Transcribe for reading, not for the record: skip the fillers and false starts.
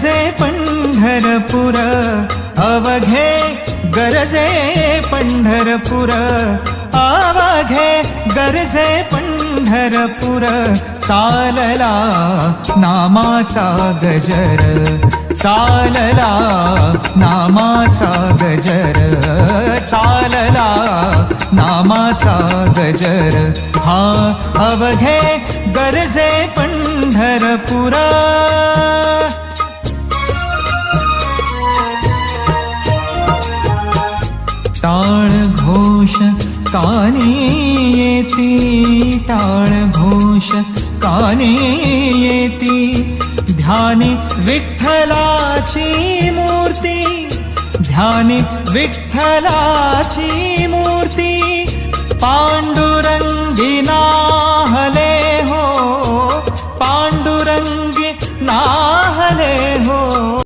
गरजे पंढरपूर, अवघे गरजे पंढरपूर, अवघे गरजे पंढरपूर. चालला नामाचा गजर, चालला नामाचा गजर, चालला नामाचा गजर. हा अवघे गरजे पंढरपूर. टाळ घोष कानी येती, टाळ घोष कानी येती. ध्यानी विठ्ठलाची मूर्ती, ध्यानी विठ्ठलाची मूर्ती. पांडुरंगी नाहले हो, पांडुरंगी नाहले